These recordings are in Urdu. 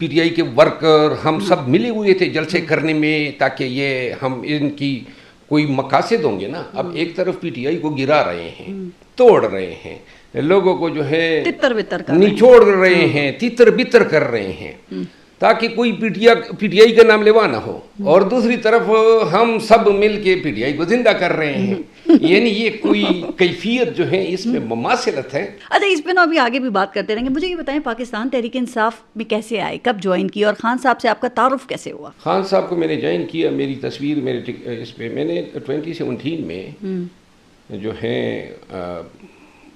پی ٹی آئی کے ورکر ہم سب ملے ہوئے تھے جلسے کرنے میں تاکہ یہ ہم ان کی کوئی مقاصد ہوں گے نا. اب ایک طرف پی ٹی آئی کو گرا رہے ہیں, توڑ رہے ہیں, لوگوں کو جو ہے نچوڑ رہے ہیں, تتر بتر کر رہے ہیں تاکہ کوئی پی ٹی آئی کا نام لیوا نہ ہو, اور دوسری طرف ہم سب مل کے پی ٹی آئی کو زندہ کر رہے ہیں. یعنی یہ کوئی کیفیت جو ہے اس میں مماثلت ہے. اچھا اس پہ نا ابھی آگے بھی بات کرتے رہیں گے. مجھے یہ بتائیں پاکستان تحریک انصاف میں کیسے آئے, کب جوائن کیا, اور خان صاحب سے آپ کا تعارف کیسے ہوا؟ خان صاحب کو میں نے جوائن کیا, میری تصویر میرے اس پہ میں نے 2017 میں جو ہے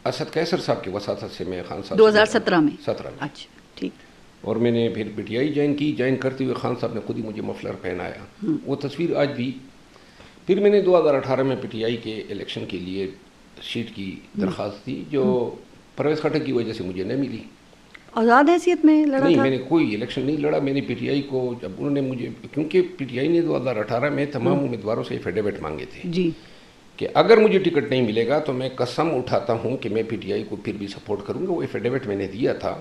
اسد قیصر صاحب کی وساطت سے میں خان صاحب 2017 میں. اچھا ٹھیک. اور میں نے پھر پی ٹی آئی جوائن کی. جوائن کرتے ہوئے خان صاحب نے خود ہی مجھے مفلر پہنایا, وہ تصویر آج بھی. پھر میں نے 2018 میں پی ٹی آئی کے الیکشن کے لیے سیٹ کی درخواست دی جو پرویز خٹک کی وجہ سے مجھے نہ ملی. آزاد حیثیت میں لڑا نہیں, تھا؟ میں نے کوئی الیکشن نہیں لڑا. میں نے پی ٹی آئی کو جب انہوں نے مجھے, کیونکہ پی ٹی آئی نے 2018 میں تمام امیدواروں سے ایفیڈیوٹ مانگے تھے جی کہ اگر مجھے ٹکٹ نہیں ملے گا تو میں قسم اٹھاتا ہوں کہ میں پی ٹی آئی کو پھر بھی سپورٹ کروں گا. وہ ایفیڈیوٹ میں نے دیا تھا.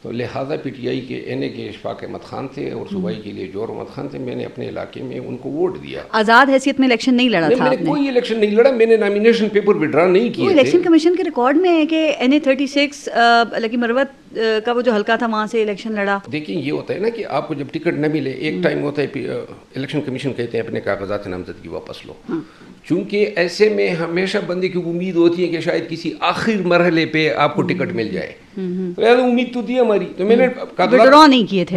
تو لہٰذا پی ٹی آئی کے این اے کے اشفاق احمد خان تھے اور صوبائی کے لیے جوہر احمد خان تھے. میں نے اپنے علاقے میں ان کو ووٹ دیا. آزاد حیثیت میں الیکشن نہیں لڑا تھا؟ میں نے کوئی الیکشن نہیں لڑا. میں نے نامینیشن پیپر وڈرا نہیں کیے. الیکشن کمیشن کے ریکارڈ میں ہے کہ این اے 36 لکی مروت کا وہ جو حلقہ تھا وہاں سے الیکشن لڑا. دیکھیں یہ ہوتا ہے نا کہ آپ کو جب ٹکٹ نہ ملے, ایک ٹائم ہوتا ہے الیکشن کمیشن کہتے ہیں اپنے کاغذات نامزدگی واپس لو. چونکہ ایسے میں ہمیشہ بندے کی امید ہوتی ہے کہ شاید کسی آخر مرحلے پہ آپ کو ٹکٹ مل جائے, تو امید تو تھی ہماری. تو میں نے وڈرا نہیں کیے تھے.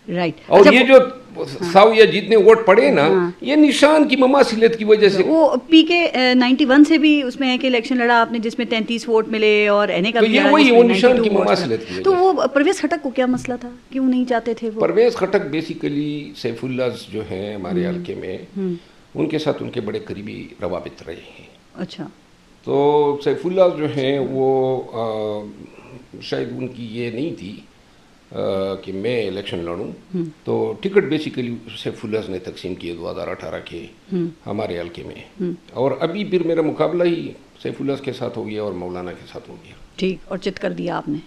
رائٹ. اور یہ جو 100 یا جتنے ووٹ پڑے نا, یہ نشان کی مماثلت کی وجہ سے. وہ پی کے 91 سے بھی اس میں ہے کہ الیکشن لڑا آپ نے جس میں 33 ووٹ ملے, اور این اے کا بھی وہی وہ نشان کی مماثلت کی. تو وہ پرویز خٹک کو کیا مسئلہ تھا, کیوں نہیں چاہتے تھے وہ؟ پرویز خٹک بیسیکلی سیف اللہ جو ہیں ہمارے حلقے میں, ان کے ساتھ ان کے بڑے قریبی روابط رہے ہیں. اچھا. تو سیف اللہ جو ہیں وہ شاید ان کی یہ نہیں تھی کہ میں الیکشن لڑوں, تو ٹکٹ بیسیکلی سیف اللہ نے تقسیم کیے 2018 کے ہمارے حلقے میں. اور ابھی پھر میرا مقابلہ ہی سیف اللہ کے ساتھ ہو گیا اور مولانا کے ساتھ ہو گیا. ٹھیک. اور چت کر دیا آپ نے؟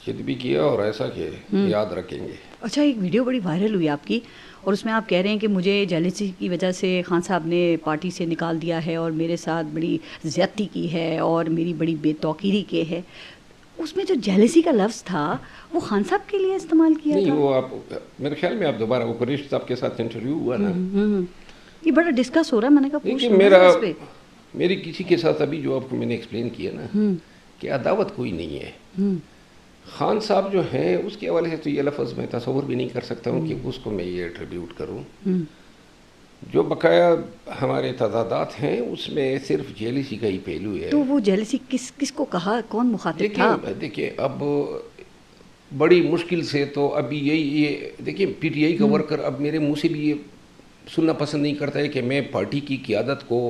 چت بھی کیا, اور ایسا کہ یاد رکھیں گے. اچھا ایک ویڈیو بڑی وائرل ہوئی آپ کی, اور اس میں آپ کہہ رہے ہیں کہ مجھے جیلسی کی وجہ سے خان صاحب نے پارٹی سے نکال دیا ہے اور میرے ساتھ بڑی زیادتی کی ہے اور میری بڑی بے توقیری کی ہے. اس میں جو جیلسی کا لفظ تھا وہ خان صاحب کے لیے استعمال کیا نہیں تھا؟ وہ آپ میرے خیال میں آپ دوبارہ وہ قریش صاحب کے ساتھ انٹرویو ہوا نا, یہ بڑا ڈسکس ہو رہا ہے. میں نے کہا دیکھیے میری کسی کے ساتھ ابھی جو آپ کو میں نے ایکسپلین کیا نا کہ عداوت کوئی نہیں ہے. خان صاحب جو ہیں اس کے حوالے سے تو یہ لفظ میں تصور بھی نہیں کر سکتا ہوں کہ اس کو میں یہ ایٹریبیوٹ کروں. جو بقایا ہمارے تضادات ہیں اس میں صرف جیلسی کا ہی پہلو ہے. تو وہ جیلسی کس کو کہا, کون مخاطب تھا؟ دیکھیں اب بڑی مشکل سے تو ابھی یہ دیکھیں پی ٹی آئی کا ورکر اب میرے منہ سے بھی یہ سننا پسند نہیں کرتا ہے کہ میں پارٹی کی قیادت کو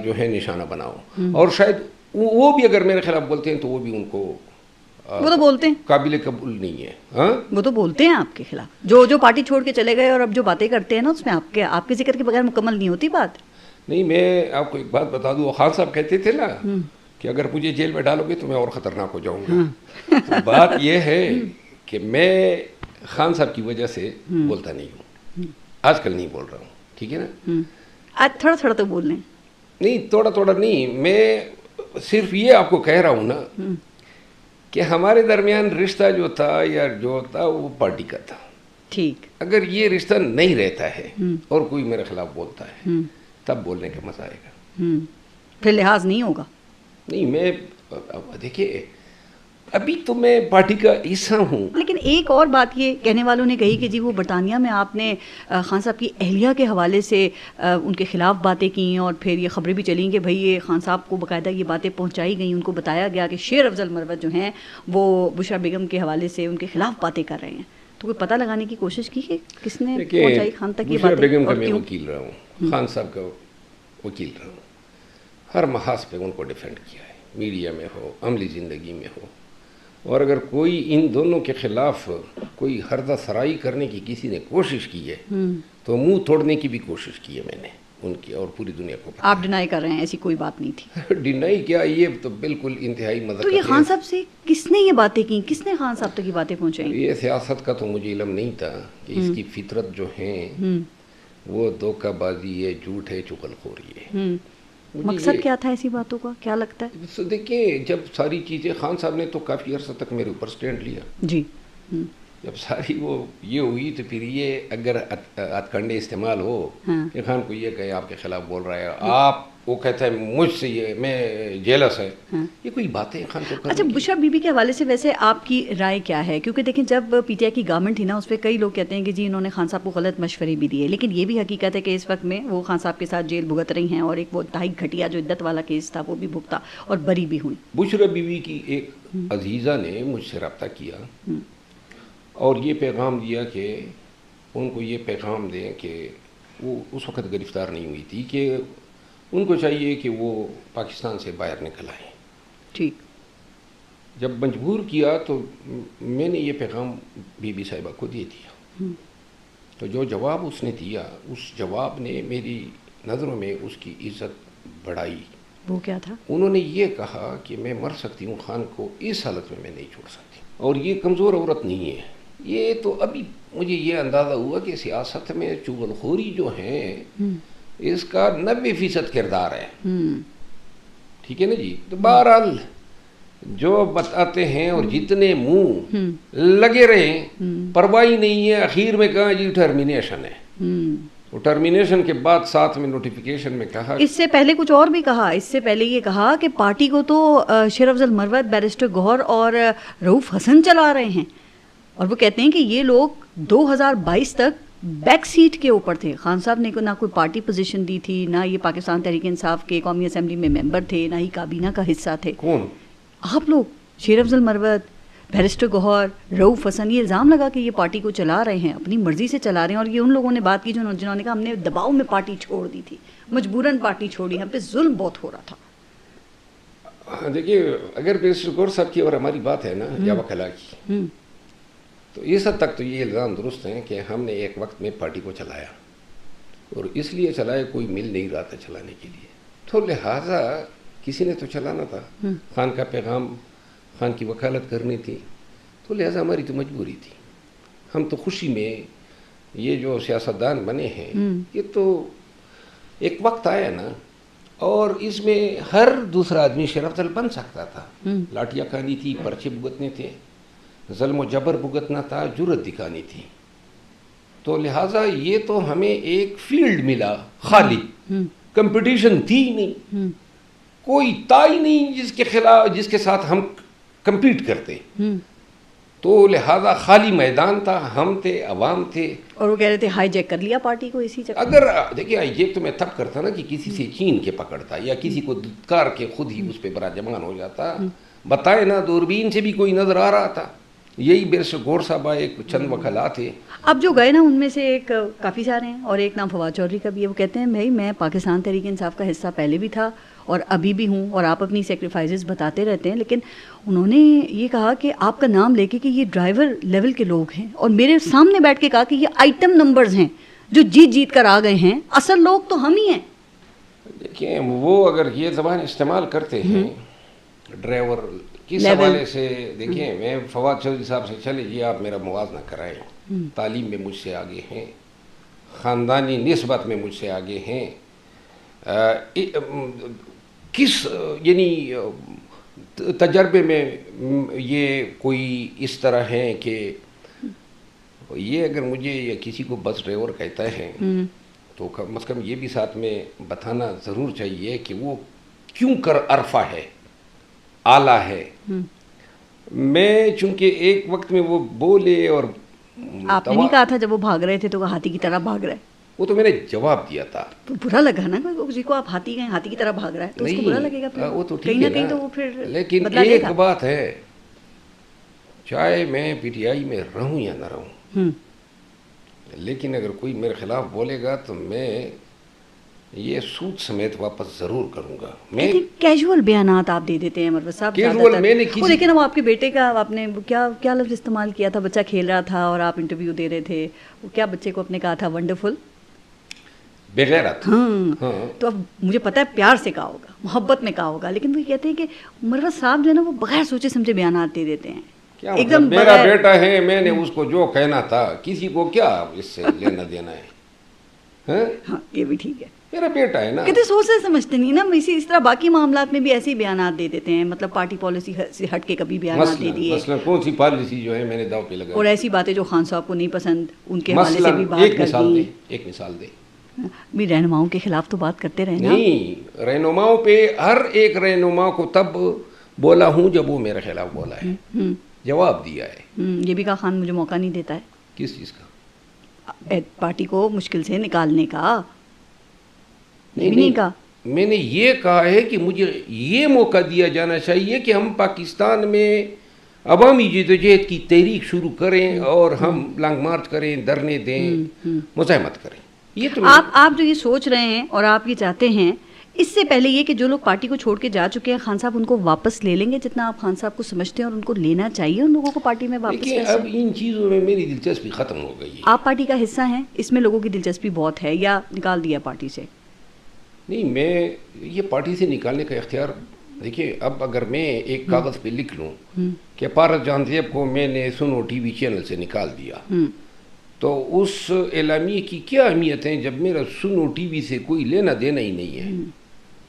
جو ہے نشانہ بناؤں. اور شاید وہ بھی اگر میرے خلاف بولتے ہیں تو وہ بھی ان کو وہ تو بولتے ہیں قابل قبول نہیں ہے. ہاں وہ تو بولتے ہیں آپ کے خلاف, جو پارٹی چھوڑ کے چلے گئے اور اب جو باتیں کرتے ہیں نا اس میں آپ کے ذکر کے بغیر مکمل نہیں ہوتی بات. نہیں میں آپ کو ایک بات بتا دوں, خان صاحب کہتے تھے نا کہ اگر مجھے جیل میں ڈالو گے تو میں اور خطرناک ہو جاؤں گا. تو بات یہ ہے کہ میں خان صاحب کی وجہ سے بولتا نہیں ہوں, آج کل نہیں بول رہا ہوں, ٹھیک ہے نا. آج تھوڑا تھوڑا تو بول لیں. نہیں تھوڑا نہیں, میں صرف یہ آپ کو کہہ رہا ہوں نا کہ ہمارے درمیان رشتہ جو تھا یا جو تھا وہ پارٹی کا تھا. ٹھیک. اگر یہ رشتہ نہیں رہتا ہے اور کوئی میرے خلاف بولتا ہے تب بولنے کا مزہ آئے گا, پھر لحاظ نہیں ہوگا. نہیں میں دیکھیے ابھی تو میں پارٹی کا حصہ ہوں. لیکن ایک اور بات یہ کہنے والوں نے کہی کہ جی وہ برطانیہ میں آپ نے خان صاحب کی اہلیہ کے حوالے سے ان کے خلاف باتیں کی اور پھر یہ خبریں بھی چلیں کہ بھائی یہ خان صاحب کو باقاعدہ یہ باتیں پہنچائی گئیں, ان کو بتایا گیا کہ شیر افضل مروت جو ہیں وہ بشرا بیگم کے حوالے سے ان کے خلاف باتیں کر رہے ہیں. تو کوئی پتہ لگانے کی کوشش کی کہ کس نے پہنچائی خان تک یہ باتیں؟ بشرا بیگم کا میں وکیل رہا ہوں, خان صاحب کا وکیل رہا ہوں, ہر محاذ پہ ان کو ڈیفینڈ کیا ہے, میڈیا میں ہو, عملی زندگی میں ہو. اور اگر کوئی ان دونوں کے خلاف کوئی حردہ سرائی کرنے کی کسی نے کوشش کی ہے تو منہ توڑنے کی بھی کوشش کی ہے میں نے ان کی اور پوری دنیا کو. آپ ڈینائی کر رہے ہیں ایسی کوئی بات نہیں تھی؟ ڈینائی کیا, یہ تو بالکل انتہائی مذاق. تو یہ خان صاحب سے کس نے یہ باتیں کی, کس نے خان صاحب تک یہ باتیں پہنچائیں؟ یہ سیاست کا تو مجھے علم نہیں تھا کہ اس کی فطرت جو ہیں وہ دھوکہ بازی ہے, جھوٹ ہے, چغل خوری ہے. مقصد کیا تھا ایسی باتوں کا, کیا لگتا ہے؟ دیکھیں, جب ساری چیزیں خان صاحب نے تو کافی عرصہ تک میرے اوپر سٹینڈ لیا. جی. جب ساری وہ یہ ہوئی تو پھر یہ اگر ہتھ کنڈے استعمال ہو کہ خان کو یہ کہے آپ کے خلاف بول رہا ہے, آپ وہ کہتا ہے مجھ سے یہ میں جیلس ہے, یہ کوئی باتیں خان کو کرنے. اچھا, بشرا بی بی کے حوالے سے ویسے آپ کی رائے کیا ہے؟ کیونکہ دیکھیں جب پی ٹی آئی کی گورنمنٹ تھی نا, اس پہ کئی لوگ کہتے ہیں کہ جی انہوں نے خان صاحب کو غلط مشورے بھی دیے, لیکن یہ بھی حقیقت ہے کہ اس وقت میں وہ خان صاحب کے ساتھ جیل بھگت رہی ہیں, اور ایک وہ انتہائی گھٹیا جو عدت والا کیس تھا وہ بھی بھگتا اور بری بھی ہوئی. بشرا بی بی کی ایک عزیزہ نے مجھ سے رابطہ کیا اور یہ پیغام دیا کہ ان کو یہ پیغام دیں کہ وہ اس وقت گرفتار نہیں ہوئی تھی, کہ ان کو چاہیے کہ وہ پاکستان سے باہر نکل آئیں. ٹھیک. جب مجبور کیا تو میں نے یہ پیغام بی بی صاحبہ کو دے دیا. تو جو جواب اس نے دیا, اس جواب نے میری نظروں میں اس کی عزت بڑھائی. وہ کیا تھا؟ انہوں نے یہ کہا کہ میں مر سکتی ہوں, خان کو اس حالت میں نہیں چھوڑ سکتی, اور یہ کمزور عورت نہیں ہے. یہ تو ابھی مجھے یہ اندازہ ہوا کہ سیاست میں چغل خوری جو ہیں اس کا 90% کردار ہے. ٹھیک ہے نا جی. تو بہرحال جو بتاتے ہیں اور جتنے منہ لگے رہے, پرواہی نہیں ہے. اخیر میں کہا جی ٹرمینیشن ہے, وہ ٹرمینیشن کے بعد ساتھ میں نوٹیفیکیشن میں کہا. اس سے پہلے کچھ اور بھی کہا. اس سے پہلے یہ کہا کہ پارٹی کو تو شیر افضل مروت, بیرسٹر گوہر اور رؤوف حسن چلا رہے ہیں, اور وہ کہتے ہیں کہ یہ لوگ 2022 تک بیک سیٹ کے اوپر تھے. خان صاحب نے نہ کوئی پارٹی پوزیشن دی تھی, نہ یہ پاکستان تحریک انصاف کے قومی اسمبلی میں ممبر تھے, نہ ہی کابینہ کا حصہ تھے. کون؟ آپ لوگ. شیر افضل مروت, بیرسٹر گوہر, رؤوف حسن. یہ الزام لگا کہ یہ پارٹی کو چلا رہے ہیں, اپنی مرضی سے چلا رہے ہیں, اور یہ ان لوگوں نے بات کی جنہوں نے کہا ہم نے دباؤ میں پارٹی چھوڑ دی تھی, مجبوراً پارٹی چھوڑی, ہم پہ ظلم بہت ہو رہا تھا. دیکھیے, اگر بیرسٹر گوہر صاحب کی اور ہماری بات ہے نا یا وکلا کی, تو اس حد تک تو یہ الزام درست ہیں کہ ہم نے ایک وقت میں پارٹی کو چلایا, اور اس لیے چلایا کوئی مل نہیں رہا تھا چلانے کے لیے, تو لہٰذا کسی نے تو چلانا تھا. خان کا پیغام, خان کی وکالت کرنی تھی, تو لہٰذا ہماری تو مجبوری تھی. ہم تو خوشی میں یہ جو سیاستدان بنے ہیں, یہ تو ایک وقت آیا نا, اور اس میں ہر دوسرا آدمی شیر افضل بن سکتا تھا. لاٹیاں کھانی تھی, پرچے بھگتنے تھے, ظلم و جبر بھگتنا تھا, جرت دکھانی تھی. تو لہٰذا یہ تو ہمیں ایک فیلڈ ملا خالی, کمپٹیشن تھی نہیں, کوئی تائی نہیں جس کے ساتھ ہم کمپیٹ کرتے. تو لہٰذا خالی میدان تھا, ہم تھے, عوام تھے. اور وہ کہہ رہے تھے ہائی جیک کر لیا پارٹی کو اسی چکر. اگر دیکھیے ہائی جیک تو میں تب کرتا نا کہ کسی سے چھین کے پکڑتا, یا کسی کو دھتکار کے خود ہی اس پہ براجمان ہو جاتا. بتائے نا, دوربین سے بھی کوئی نظر آ رہا تھا. یہی بیرسٹر گوہر صاحبہ ایک چند وکلا تھے. اب جو گئے نا ان میں سے ایک کافی سارے ہیں, اور ایک نام فواد چودھری کا بھی ہے. وہ کہتے ہیں بھائی میں پاکستان تحریک انصاف کا حصہ پہلے بھی تھا اور ابھی بھی ہوں, اور آپ اپنی سیکریفائزز بتاتے رہتے ہیں, لیکن انہوں نے یہ کہا کہ آپ کا نام لے کے کہ یہ ڈرائیور لیول کے لوگ ہیں, اور میرے سامنے بیٹھ کے کہا کہ یہ آئٹم نمبرز ہیں جو جیت کر آ گئے ہیں, اصل لوگ تو ہم ہی ہیں. دیکھیں, وہ اگر یہ زبان استعمال کرتے ہیں ڈرائیور کس حوالے سے, دیکھیں میں فواد چودھری صاحب سے, چلے جی آپ میرا موازنہ کرائیں, تعلیم میں مجھ سے آگے ہیں, خاندانی نسبت میں مجھ سے آگے ہیں, کس یعنی تجربے میں یہ کوئی اس طرح ہیں کہ یہ اگر مجھے یا کسی کو بس ڈرائیور کہتا ہے تو کم از کم یہ بھی ساتھ میں بتانا ضرور چاہیے کہ وہ کیوں کر عرفہ ہے, آلہ ہے. میں چونکہ ایک وقت میں وہ بولے, اور آپ نے نہیں کہا تھا جب وہ بھاگ رہے تھے تو ہاتھی کی طرح بھاگ رہے, وہ تو میں نے جواب دیا تھا. تو برا لگا نا کسی کو, آپ ہاتھی گئے, ہاتھی کی طرح بھاگ رہا ہے تو اس کو برا لگے گا پھر, وہ تو کہیں نہ کہیں تو وہ پھر. لیکن ایک بات ہے, چاہے میں پی ٹی آئی میں رہوں یا نہ رہوں, لیکن اگر کوئی میرے خلاف بولے گا تو میں یہ سود سمیت واپس ضرور کروں گا. میں کیجول بیانات آپ دے دیتے ہیں مروت صاحب, کیجول میں نے کسی, لیکن وہ آپ کے بیٹے کا آپ نے کیا لفظ استعمال کیا تھا, بچہ کھیل رہا تھا اور آپ انٹرویو دے رہے تھے, وہ کیا بچے کو آپ نے کہا تھا ونڈرفل. بغیرت. ہاں تو اب مجھے پتہ ہے پیار سے کہا ہوگا, محبت میں کہا ہوگا, لیکن وہ کہتے ہیں کہ مروت صاحب جو ہے نا وہ بغیر سوچے سمجھے بیانات دے دیتے ہیں. کیا مطلب میرا بیٹا ہے, میں نے اس کو جو کہنا تھا, کسی کو کیا اس سے لینا دینا ہے. ہاں یہ بھی ٹھیک ہے, میرا بیٹا ہے نا. کہتے سوچ سے سمجھتے نہیں نا, اس طرح باقی معاملات میں بھی ایسے ہی بیانات دے دیتے ہیں, مطلب پارٹی پالیسی سے ہٹ کے کبھی بیانات دے دیے. مثلا کون سی پالیسی جو ہے میں نے داؤ پہ لگا, اور ایسی باتیں جو خان صاحب کو نہیں پسند ان کے حوالے سے بھی بات کر دی. ایک مثال دے. بھی رہنماؤں کے خلاف تو بات کرتے رہے نا. نہیں, رہنماؤں پہ ہر ایک رہنما کو تب بولا ہوں جب وہ میرے خلاف بولا ہے, جواب دیا ہے. یہ بھی کہا خان مجھے موقع نہیں دیتا ہے. کس چیز کا؟ پارٹی کو مشکل سے نکالنے کا. نہیں کہا, میں نے یہ کہا ہے کہ مجھے یہ موقع دیا جانا چاہیے کہ ہم پاکستان میں عوامی جدوجہد کی تحریک شروع کریں اور ہم لانگ مارچ کریں, دھرنے دیں, مزاحمت کریں. یہ تو آپ جو یہ سوچ رہے ہیں اور آپ یہ چاہتے ہیں, اس سے پہلے یہ کہ جو لوگ پارٹی کو چھوڑ کے جا چکے ہیں خان صاحب ان کو واپس لے لیں گے, جتنا آپ خان صاحب کو سمجھتے ہیں اور ان کو لینا چاہیے ان لوگوں کو پارٹی میں واپس. لیکن اب ان چیزوں میں میری دلچسپی ختم ہو گئی ہے. آپ پارٹی کا حصہ ہیں, اس میں لوگوں کی دلچسپی بہت ہے, یا نکال دیا پارٹی سے؟ نہیں, میں یہ پارٹی سے نکالنے کا اختیار, دیکھیے اب اگر میں ایک کاغذ پہ لکھ لوں کہ پارس جان زیب کو میں نے سنو ٹی وی چینل سے نکال دیا, تو اس اعلامیے کی کیا اہمیت ہے جب میرا سنو ٹی وی سے کوئی لینا دینا ہی نہیں ہے.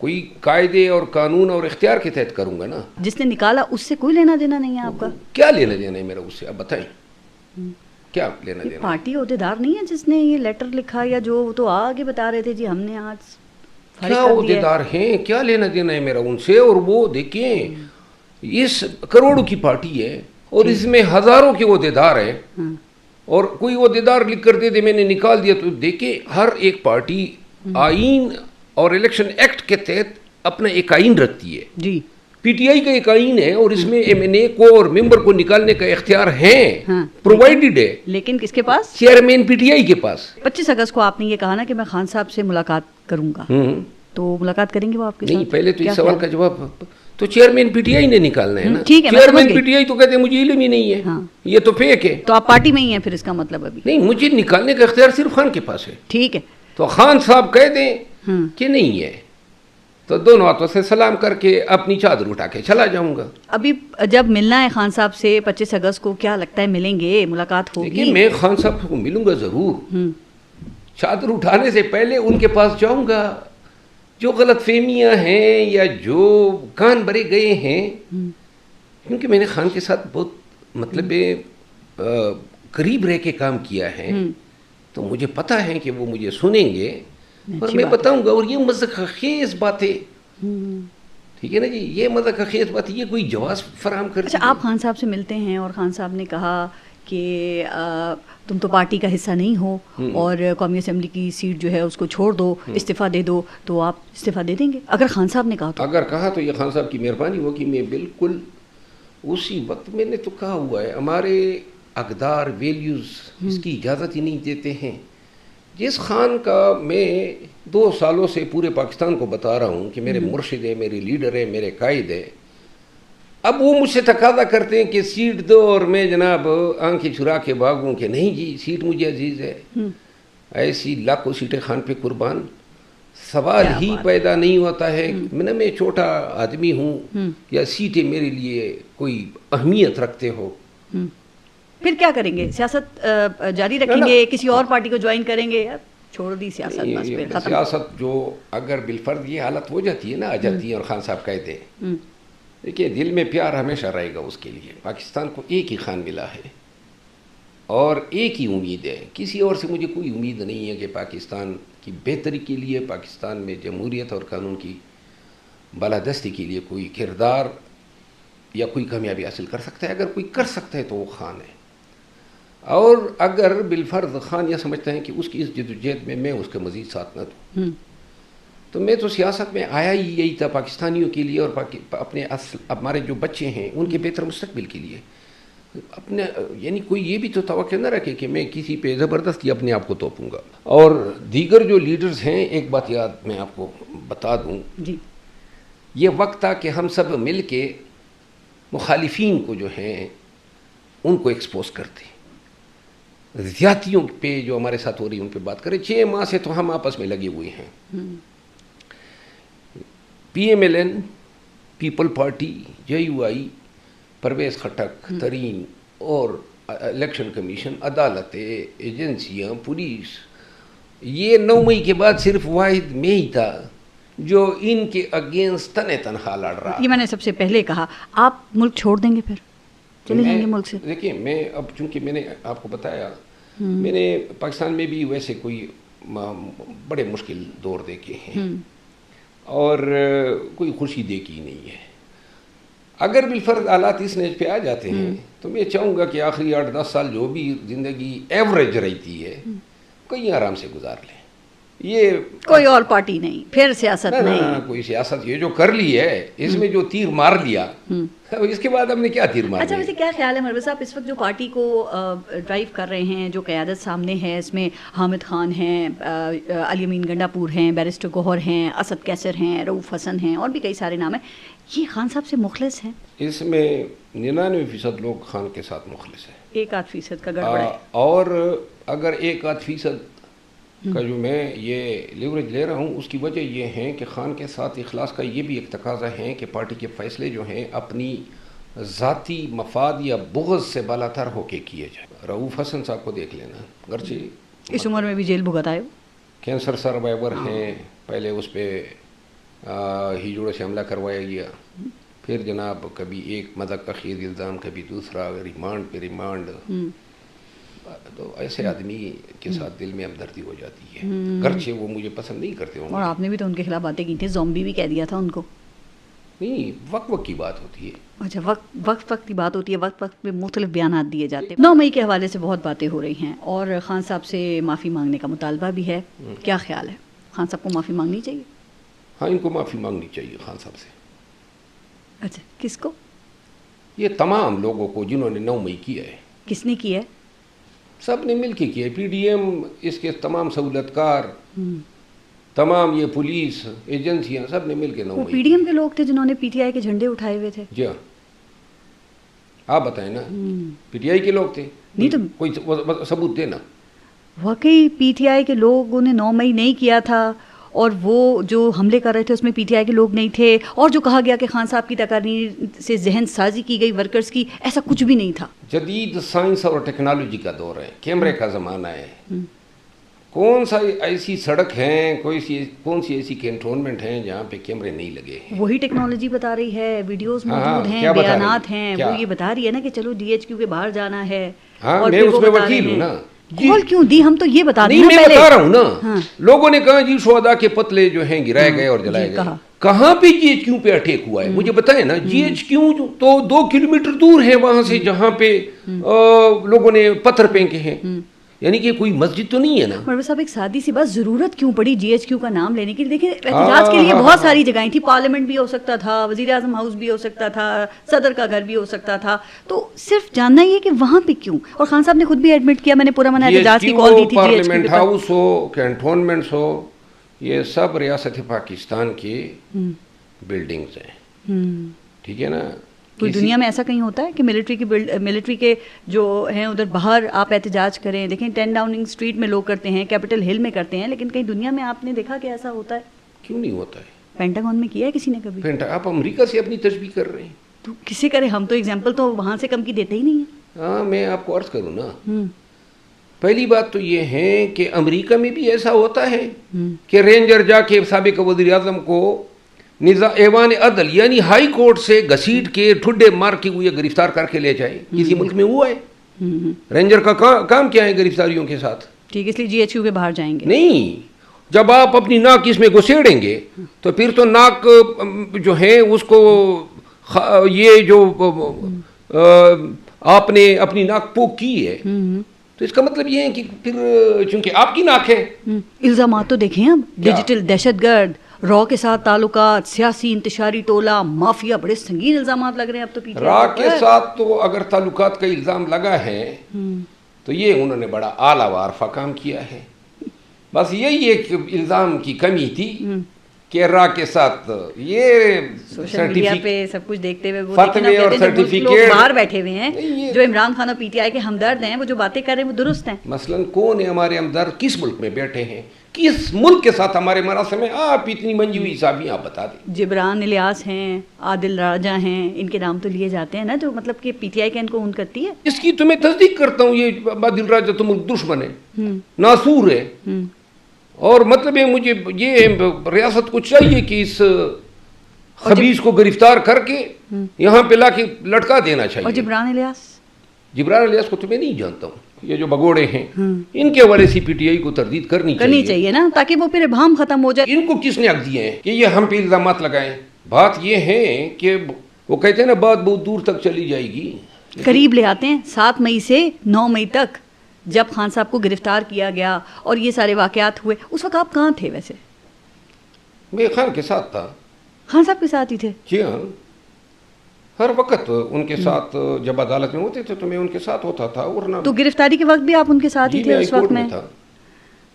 کوئی قاعدے اور قانون اور اختیار کے تحت کروں گا نا. جس نے نکالا اس سے کوئی لینا دینا نہیں ہے آپ کا؟ کیا لینا دینا ہے میرا اس سے, آپ بتائیں کیا لینا دینا. پارٹی عہدیدار نہیں ہے جس نے یہ لیٹر لکھا, یا جو تو آگے بتا رہے تھے جی ہم نے آج کیا عہدیدار ہیں, کیا لینا دینا ہے میرا ان سے. اور وہ دیکھیں اس کروڑوں کی پارٹی ہے اور اس میں ہزاروں کے عہدیدار ہیں, اور کوئی عہدیدار لکھ کر دے دے میں نے نکال دیا. تو دیکھیں ہر ایک پارٹی آئین اور الیکشن ایکٹ کے تحت اپنا ایک آئین رکھتی ہے. جی, پی ٹی آئی کا ایک آئین ہے اور اس میں ایم این اے کو اور ممبر کو نکالنے کا اختیار ہے, پرووائڈڈ ہے. لیکن کس کے پاس؟ چیئرمین پی ٹی آئی کے پاس. 25 اگست کو آپ نے یہ کہا نا کہ میں خان صاحب سے ملاقات کروں گا, تو ملاقات کریں گے وہ آپ کے ساتھ؟ نہیں, پہلے تو اس سوال کا جواب تو چیئرمین پی ٹی آئی نے نکالنا ہے نا. چیئرمین پی ٹی آئی تو کہتے ہیں مجھے علم ہی نہیں ہے, یہ تو فیک ہے. تو آپ پارٹی میں ہی ہیں پھر, اس کا مطلب ابھی نہیں, مجھے نکالنے کا اختیار صرف خان کے پاس ہے. ٹھیک ہے, تو خان صاحب کہہ دیں کہ نہیں ہے تو دونوں ہاتھوں سے سلام کر کے اپنی چادر اٹھا کے چلا جاؤں گا. ابھی جب ملنا ہے خان صاحب سے 25 اگست کو, کیا لگتا ہے ملیں گے, ملاقات ہوگی؟ لیکن میں خان صاحب کو ملوں گا ضرور. چادر اٹھانے سے پہلے ان کے پاس جاؤں گا. جو غلط فہمیاں ہیں یا جو کان بھرے گئے ہیں, کیونکہ میں نے خان کے ساتھ بہت مطلب قریب رہ کے کام کیا ہے, تو مجھے پتہ ہے کہ وہ مجھے سنیں گے اور میں بتاؤں گا. اور یہ مذاق خیز باتیں, ٹھیک ہے نا جی, یہ مذاق خیز بات, یہ کوئی جواز فراہم کرتی ہے. اچھا, آپ خان صاحب سے ملتے ہیں اور خان صاحب نے کہا کہ تم تو پارٹی کا حصہ نہیں ہو اور قومی اسمبلی کی سیٹ جو ہے اس کو چھوڑ دو, استعفیٰ دے دو, تو آپ استعفیٰ دے دیں گے اگر خان صاحب نے کہا تو؟ اگر کہا تو یہ خان صاحب کی مہربانی ہوگی. میں بالکل اسی وقت, میں نے تو کہا ہوا ہے, ہمارے اقدار ویلیوز اس کی اجازت ہی نہیں دیتے ہیں. جس خان کا میں 2 سالوں سے پورے پاکستان کو بتا رہا ہوں کہ میرے مرشد ہے, میرے لیڈر ہے, میرے قائد ہے, اب وہ مجھ سے تقاضا کرتے ہیں کہ سیٹ دو اور میں جناب آنکھیں چرا کے بھاگوں کہ نہیں جی سیٹ مجھے عزیز ہے. ایسی لاکھوں سیٹیں خان پہ قربان. سوال ہی پیدا نہیں ہوتا ہے میں چھوٹا آدمی ہوں یا سیٹیں میرے لیے کوئی اہمیت رکھتے ہو. پھر کیا کریں گے, سیاست جاری رکھیں گے, کسی اور پارٹی کو جوائن کریں گے؟ چھوڑ دی سیاست, بس پھر ختم. سیاست جو اگر بالفرض یہ حالت ہو جاتی ہے نا, آ جاتی ہے, اور خان صاحب کہتے ہیں, دیکھیے دل میں پیار ہمیشہ رہے گا اس کے لیے. پاکستان کو ایک ہی خان ملا ہے اور ایک ہی امید ہے, کسی اور سے مجھے کوئی امید نہیں ہے کہ پاکستان کی بہتری کے لیے, پاکستان میں جمہوریت اور قانون کی بالادستی کے لیے کوئی کردار یا کوئی کامیابی حاصل کر سکتا ہے. اگر کوئی کر سکتا ہے تو وہ خان ہے. اور اگر بالفرض خان یہ سمجھتا ہے کہ اس کی اس جدوجہد میں اس کے مزید ساتھ نہ دوں, تو میں تو سیاست میں آیا ہی یہی تھا پاکستانیوں کے لیے اور اپنے ہمارے جو بچے ہیں ان کے بہتر مستقبل کے لیے. اپنے یعنی کوئی یہ بھی تو توقع نہ رکھے کہ میں کسی پہ زبردستی اپنے آپ کو توپوں گا. اور دیگر جو لیڈرز ہیں, ایک بات یاد میں آپ کو بتا دوں, یہ وقت تھا کہ ہم سب مل کے مخالفین کو جو ہیں ان کو ایکسپوز کرتے. زیادتیوں پہ جو ہمارے ساتھ ہو رہی ہے ان پہ بات کریں. 6 ماہ سے تو ہم آپس میں لگے ہوئے ہیں. PMLN, People Party, JUI, Pervez Khattak, Tareen اور الیکشن کمیشن, عدالتیں, ایجنسیاں, پولیس, یہ 9 مئی کے بعد صرف واحد میں ہی تھا جو ان کے اگینسٹ تنہا لڑ رہا. یہ میں نے سب سے پہلے کہا. آپ ملک چھوڑ دیں گے پھر چلے جائیں گے ملک سے؟ دیکھیں میں اب چونکہ میں نے آپ کو بتایا میں نے پاکستان میں بھی ویسے کوئی بڑے مشکل دور دیکھے ہیں اور کوئی خوشی دیکھی نہیں ہے. اگر بالفرض حالات اس نیچ پہ آ جاتے ہیں تو میں چاہوں گا کہ آخری 8-10 سال جو بھی زندگی ایوریج رہتی ہے کہیں آرام سے گزار لیں. یہ کوئی اور پارٹی نہیں, پھر سیاست نہیں, کوئی سیاست. یہ جو کر لی ہے اس میں جو تیر مار لیا اس کے بعد ہم نے کیا تیر مار. اچھا ویسے کیا خیال ہے مروت صاحب, اس وقت جو پارٹی کو ڈرائیو کر رہے ہیں, جو قیادت سامنے ہے, اس میں حامد خان ہیں, علی امین گنڈاپور ہیں, بیرسٹر گوہر ہیں, اسد کیسر ہیں, رؤوف حسن ہیں, اور بھی کئی سارے نام ہیں. یہ خان صاحب سے مخلص ہیں؟ اس میں 99% لوگ خان کے ساتھ مخلص ہیں, 1-8% کا گڑبڑ ہے. اور اگر 1-8% کا جو میں یہ لیوریج لے رہا ہوں اس کی وجہ یہ ہے کہ خان کے ساتھ اخلاص کا یہ بھی ایک تقاضا ہے کہ پارٹی کے فیصلے جو ہیں اپنی ذاتی مفاد یا بغض سے بالا تر ہو کے کیے جائیں. رؤوف حسن صاحب کو دیکھ لینا, گرچہ اس عمر میں بھی جیل بھگت آئے, کینسر سروائیور ہیں, پہلے اس پہ ہی جوڑے سے حملہ کروایا گیا, پھر جناب کبھی ایک مذہب کا خیز الزام, کبھی دوسرا, ریمانڈ پہ ریمانڈ. تو ایسے آدمی کے ساتھ دل میں ہمدردی ہو جاتی ہے, گرچہ وہ مجھے پسند نہیں کرتے ہوں. اور آپ نے بھی تو ان کے خلاف باتیں کی تھیں, زومبی بھی کہہ دیا تھا ان کو. نہیں, وقت کی بات ہوتی ہے. اچھا, وقت کی بات ہوتی ہے, وقت میں مختلف بیانات دیے جاتے ہیں. 9 مئی کے حوالے سے بہت باتیں ہو رہی ہیں اور خان صاحب سے معافی مانگنے کا مطالبہ بھی ہے. کیا خیال ہے, خان صاحب کو معافی مانگنی چاہیے؟ ہاں, ان کو معافی مانگنی چاہیے خان صاحب سے. اچھا, کس کو؟ یہ تمام لوگوں کو جنہوں نے 9 مئی کیا ہے. کس نے کیا ہے؟ سب نے مل کے کیا ہے. PDM, اس کے تمام سہولت کار, تمام یہ پولیس ایجنسیاں, سب نے مل کے 9 مئی. PDM کے لوگ تھے جنہوں نے PTI کے جھنڈے اٹھائے ہوئے تھے. جی ہاں, آپ بتائیں نا, PTI کے لوگ تھے. نہیں تو کوئی ثبوت دینا. واقعی PTI کے لوگوں نے 9 مئی نہیں کیا تھا, اور وہ جو حملے کر رہے تھے اس میں PTI کے لوگ نہیں تھے, اور جو کہا گیا کہ خان صاحب کی تقاریر سے ذہن سازی کی گئی ورکرز کی, ایسا کچھ بھی نہیں تھا. جدید سائنس اور ٹیکنالوجی کا دور ہے, کیمرے کا زمانہ ہے. کون سا ایسی سڑک ہیں, کون سی ایسی کینٹونمنٹ ہیں جہاں پہ کیمرے نہیں لگے ہیں؟ وہی ٹیکنالوجی بتا رہی ہے, ویڈیوز موجود ہیں, بیانات ہیں, وہ یہ بتا رہی ہے نا کہ چلو DHQ کے باہر جانا ہے. ہاں, میں اس میں وکیل ہوں نا. کال کیوں دی, ہم تو یہ بتا دیں. میں بتا رہا ہوں نا, لوگوں نے کہا جی شہداء کے پتلے جو ہیں گرائے گئے اور جلائے گئے. کہاں پہ GHQ پہ اٹیک ہوا ہے مجھے بتائیں نا. GHQ تو 2 کلومیٹر دور ہے وہاں سے جہاں پہ لوگوں نے پتھر پھینکے ہیں, یعنی کہ کوئی مسجد تو نہیں ہے نا. مروت صاحب, ایک سادی سی بات, ضرورت کیوں پڑی GHQ کا نام لینے کی؟ دیکھیں احتجاج کے لیے بہت ساری جگہیں تھی, پارلیمنٹ بھی ہو سکتا تھا, وزیر اعظم ہاؤس بھی ہو سکتا تھا, صدر کا گھر بھی ہو سکتا تھا, تو صرف جاننا یہ کہ وہاں پہ کیوں. اور خان صاحب نے خود بھی ایڈمٹ کیا, میں نے پورا منع احتجاج کی کال دی تھی. پارلیمنٹ ہاؤس ہو, کینٹونمنٹس ہو, یہ سب ریاست پاکستان کی بلڈنگز ہیں, ٹھیک ہے نا. کوئی دنیا میں ایسا کہیں ہوتا ہے کہ ملٹری کے جو ہیں ادھر باہر آپ احتجاج کریں؟ دیکھیں 10 ڈاؤننگ اسٹریٹ میں لوگ کرتے ہیں, کیپٹل ہل میں کرتے ہیں, لیکن کہیں دنیا میں آپ نے دیکھا کہ ایسا ہوتا ہے؟ کیوں نہیں ہوتا ہے؟ پینٹاگون میں کیا ہے کسی نے کبھی؟ آپ امریکہ سے اپنی تشبیہ کر رہے ہیں تو کسے کرے, ہم تو ایگزامپل تو وہاں سے کم کی دیتے ہی نہیں ہیں. ہاں, میں آپ کو عرض کروں نا, پہلی بات تو یہ ہے کہ امریکہ میں بھی ایسا ہوتا ہے کہ رینجر جا کے سابق وزیر اعظم کو ایوان عدل یعنی ہائی کورٹ سے گھسیٹ کے ٹھڈے مار کے ہوئے گرفتار کر کے لے جائے. کسی ملک میں ہوا ہے؟ رینجر کا کام کیا ہے گرفتاریوں کے ساتھ؟ ٹھیک, اس لیے GHQ کے باہر جائیں گے نہیں. جب آپ اپنی ناک اس میں گھسیڑیں گے تو پھر تو ناک جو ہے اس کو یہ جو آپ نے اپنی ناک پوک کی ہے تو اس کا مطلب یہ ہے کہ پھر چونکہ آپ کی ناک ہے. الزامات تو دیکھیں اب, ڈیجیٹل دہشت گرد, را کے ساتھ تعلقات, سیاسی انتشاری ٹولہ, مافیا, بڑے سنگین الزامات لگ رہے ہیں اب تو. را کے ساتھ تو اگر تعلقات کا الزام لگا ہے تو یہ انہوں نے بڑا اعلیٰ و عرفہ کام کیا ہے. بس یہی ایک الزام کی کمی تھی کہ را کے ساتھ یہ سوشل میڈیا پہ سب کچھ دیکھتے ہوئے وہ فتوے اور سرٹیفکیٹ باہر بیٹھے ہوئے ہیں جو عمران خان اور پی ٹی آئی کے ہمدرد ہیں، وہ جو باتیں کر رہے ہیں وہ درست ہیں. مثلاً کون ہے ہمارے ہمدرد، کس ملک میں بیٹھے ہیں، کس ملک کے ساتھ ہمارے مراسم ہیں؟ آپ اتنی منجی ہوئی حسابی آپ بتا دیں. جبران الیاس ہیں، عادل راجہ ہیں، ان کے نام تو لیے جاتے ہیں نا، جو مطلب کہ پی ٹی آئی کا ان کو اون کرتی ہے. اس کی تو میں تصدیق کرتا ہوں، یہ عادل راجہ تو ملک دشمن ہے، ناسور ہے. اور مطلب ہے مجھے یہ ریاست کو چاہیے کہ اس خبیث کو گرفتار کر کے یہاں پہ لا کے لٹکا دینا چاہیے. اور جبران الیاس کو تو میں نہیں جانتا ہوں، یہ جو بگوڑے ہیں ان کے حوالے سے پی ٹی آئی کو تردید کرنی چاہیے نا، تاکہ وہ پھر ابہام ختم ہو جائے. ان کو کس نے حق دیے ہیں کہ یہ ہم پہ الزامات لگائیں؟ بات یہ ہے کہ وہ کہتے ہیں نا بات بہت دور تک چلی جائے گی. قریب لے آتے ہیں. 7 مئی سے 9 مئی تک جب خان صاحب کو گرفتار کیا گیا اور یہ سارے واقعات ہوئے، اس وقت آپ کہاں تھے؟ ویسے میں خان کے ساتھ تھا. خان صاحب کے ساتھ ہی تھے؟ جی ہاں، ہر وقت ان کے ساتھ جب عدالت میں ہوتے تھے تو میں ان کے ساتھ ہوتا تھا. ورنہ تو گرفتاری کے وقت بھی آپ ان کے ساتھ ہی تھے اس وقت میں؟ تھا.